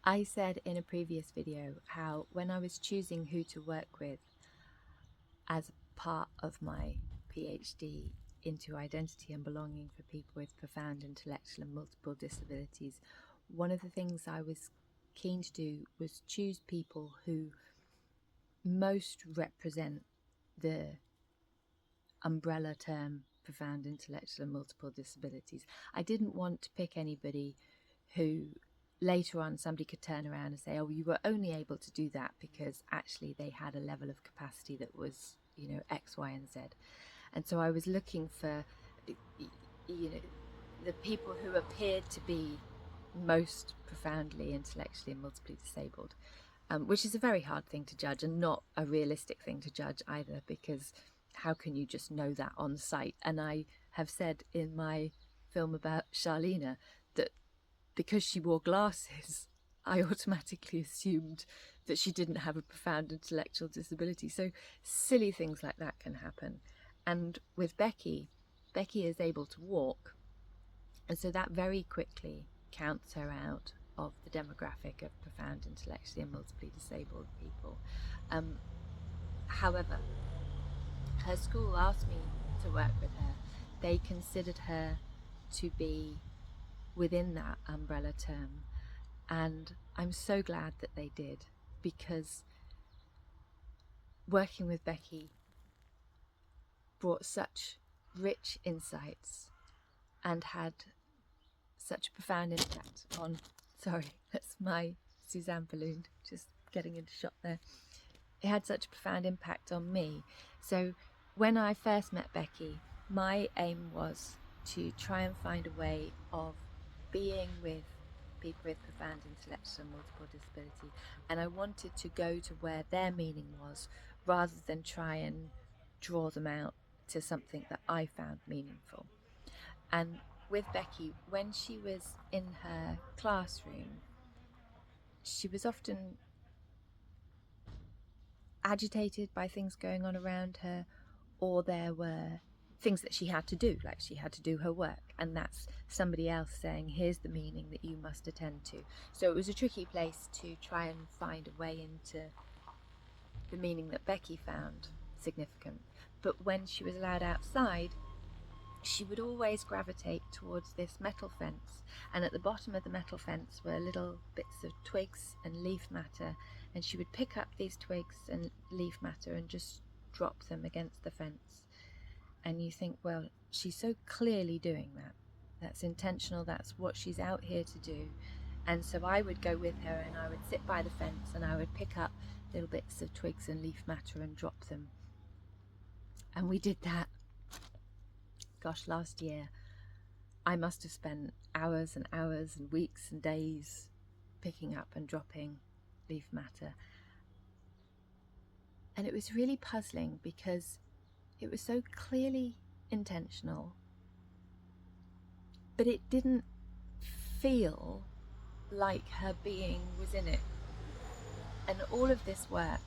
I said in a previous video how when I was choosing who to work with as part of my PhD into identity and belonging for people with profound intellectual and multiple disabilities, one of the things I was keen to do was choose people who most represent the umbrella term profound intellectual and multiple disabilities. I didn't want to pick anybody who later on somebody could turn around and say, oh, you were only able to do that because actually they had a level of capacity that was, X, Y, and Z. And so I was looking for, the people who appeared to be most profoundly intellectually and multiply disabled, which is a very hard thing to judge and not a realistic thing to judge either, because how can you just know that on sight? And I have said in my film about Charlena that because she wore glasses, I automatically assumed that she didn't have a profound intellectual disability. So silly things like that can happen. And with Becky is able to walk, and so that very quickly counts her out of the demographic of profound intellectually and multiply disabled people. However, her school asked me to work with her. They considered her to be within that umbrella term, and I'm so glad that they did, because working with Becky brought such rich insights and had such a profound impact on, sorry, that's my Suzanne balloon just getting into shot there. It had such a profound impact on me. So when I first met Becky, my aim was to try and find a way of being with people with profound intellectual and multiple disability, and I wanted to go to where their meaning was rather than try and draw them out to something that I found meaningful. And with Becky, when she was in her classroom, she was often agitated by things going on around her, or there were things that she had to do, like she had to do her work, and that's somebody else saying, here's the meaning that you must attend to. So it was a tricky place to try and find a way into the meaning that Becky found significant. But when she was allowed outside, she would always gravitate towards this metal fence, and at the bottom of the metal fence were little bits of twigs and leaf matter, and she would pick up these twigs and leaf matter and just drop them against the fence. And you think, well, she's so clearly doing that. That's intentional, that's what she's out here to do. And so I would go with her and I would sit by the fence and I would pick up little bits of twigs and leaf matter and drop them. And we did that, gosh, last year. I must have spent hours and hours and weeks and days picking up and dropping leaf matter. And it was really puzzling because it was so clearly intentional, but it didn't feel like her being was in it. And all of this work,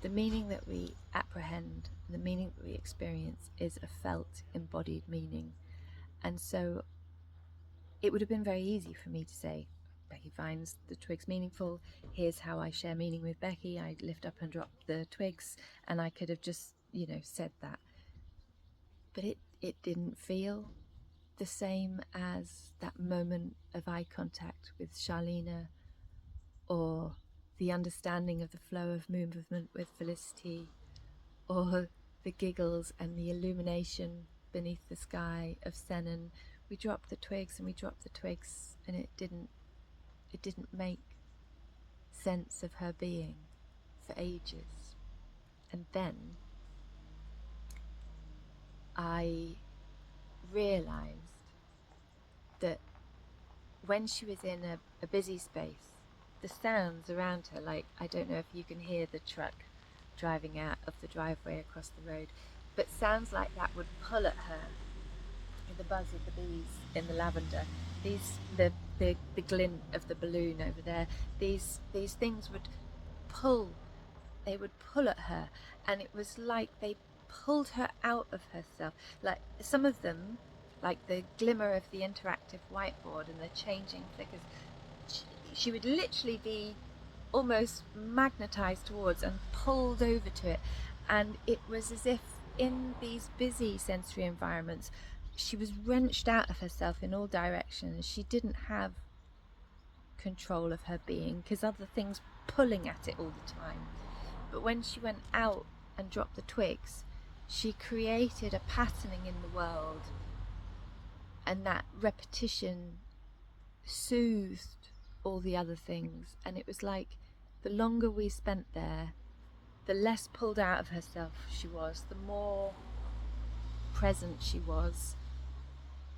the meaning that we apprehend, the meaning that we experience, is a felt, embodied meaning. And so it would have been very easy for me to say, Becky finds the twigs meaningful, here's how I share meaning with Becky, I lift up and drop the twigs, and I could have just, said that. But it didn't feel the same as that moment of eye contact with Charlena, or the understanding of the flow of movement with Felicity, or the giggles and the illumination beneath the sky of Senan. We dropped the twigs and we dropped the twigs, and it didn't make sense of her being for ages. And then I realized that when she was in a busy space, the sounds around her, like, I don't know if you can hear the truck driving out of the driveway across the road, but sounds like that would pull at her. The buzz of the bees in the lavender, the glint of the balloon over there, these things would pull, they would pull at her, and it was like they pulled her out of herself. Like some of them, like the glimmer of the interactive whiteboard and the changing flickers, she would literally be almost magnetized towards and pulled over to it. And it was as if in these busy sensory environments, she was wrenched out of herself in all directions. She didn't have control of her being because other things pulling at it all the time. But when she went out and dropped the twigs, she created a patterning in the world, and that repetition soothed all the other things. And it was like the longer we spent there, the less pulled out of herself she was, the more present she was.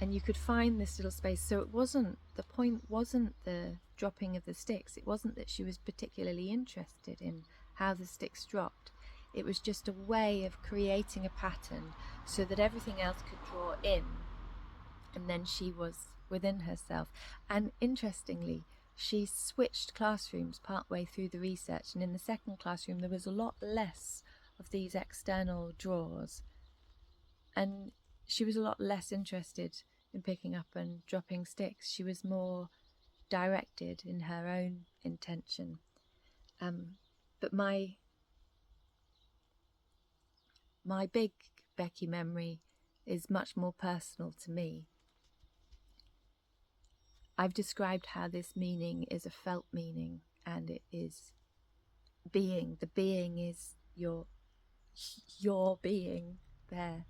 And you could find this little space. So it wasn't, the point wasn't the dropping of the sticks. It wasn't that she was particularly interested in how the sticks dropped. It was just a way of creating a pattern so that everything else could draw in, and then she was within herself. And interestingly, she switched classrooms partway through the research, and in the second classroom there was a lot less of these external draws, and she was a lot less interested in picking up and dropping sticks. She was more directed in her own intention. But my big Becky memory is much more personal to me. I've described how this meaning is a felt meaning, and it is being. The being is your being there.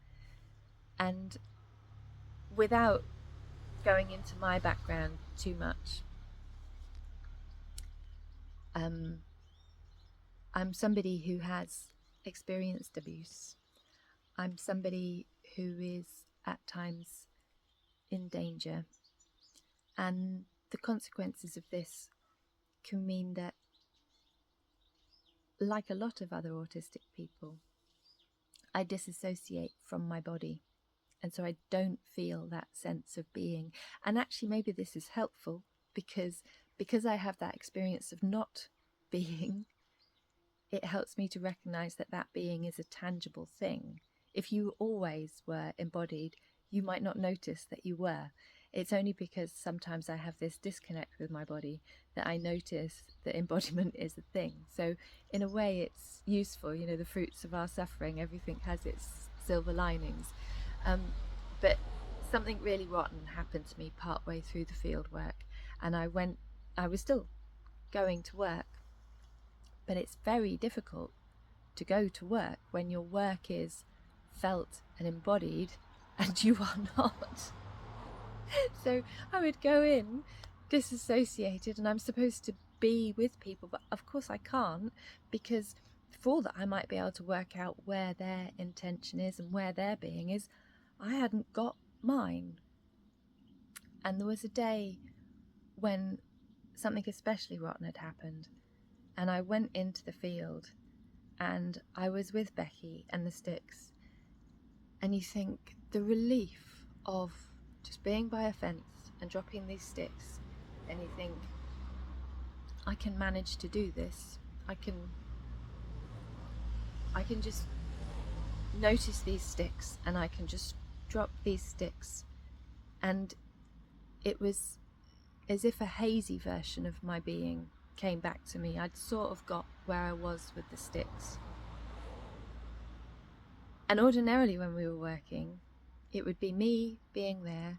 And without going into my background too much, I'm somebody who has experienced abuse. I'm somebody who is at times in danger. And the consequences of this can mean that, like a lot of other autistic people, I disassociate from my body. And so I don't feel that sense of being. And actually, maybe this is helpful because I have that experience of not being, it helps me to recognize that that being is a tangible thing. If you always were embodied, you might not notice that you were. It's only because sometimes I have this disconnect with my body that I notice that embodiment is a thing. So in a way it's useful, you know, the fruits of our suffering, everything has its silver linings. But something really rotten happened to me partway through the field work, and I was still going to work, but it's very difficult to go to work when your work is felt and embodied and you are not. So I would go in disassociated, and I'm supposed to be with people, but of course I can't, because for all that I might be able to work out where their intention is and where their being is, I hadn't got mine. And there was a day when something especially rotten had happened, and I went into the field and I was with Becky and the sticks, and you think the relief of just being by a fence and dropping these sticks, and you think, I can manage to do this. I can just notice these sticks and I can just drop these sticks. And it was as if a hazy version of my being came back to me. I'd sort of got where I was with the sticks. And ordinarily when we were working, it would be me being there,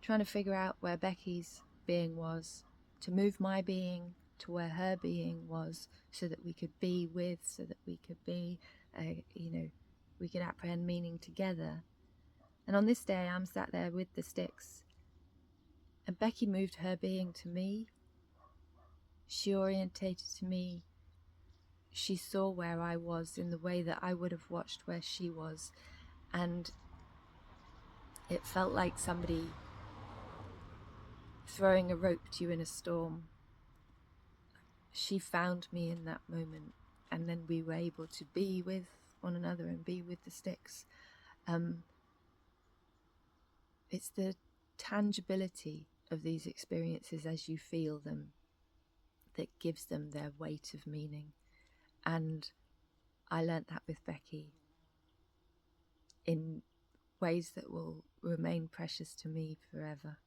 trying to figure out where Becky's being was, to move my being to where her being was, so that we could be with, so that we could be, we could apprehend meaning together. And on this day, I'm sat there with the sticks, and Becky moved her being to me. She orientated to me. She saw where I was in the way that I would have watched where she was. And it felt like somebody throwing a rope to you in a storm. She found me in that moment, and then we were able to be with one another and be with the sticks. It's the tangibility of these experiences as you feel them that gives them their weight of meaning. And I learnt that with Becky in ways that will remain precious to me forever.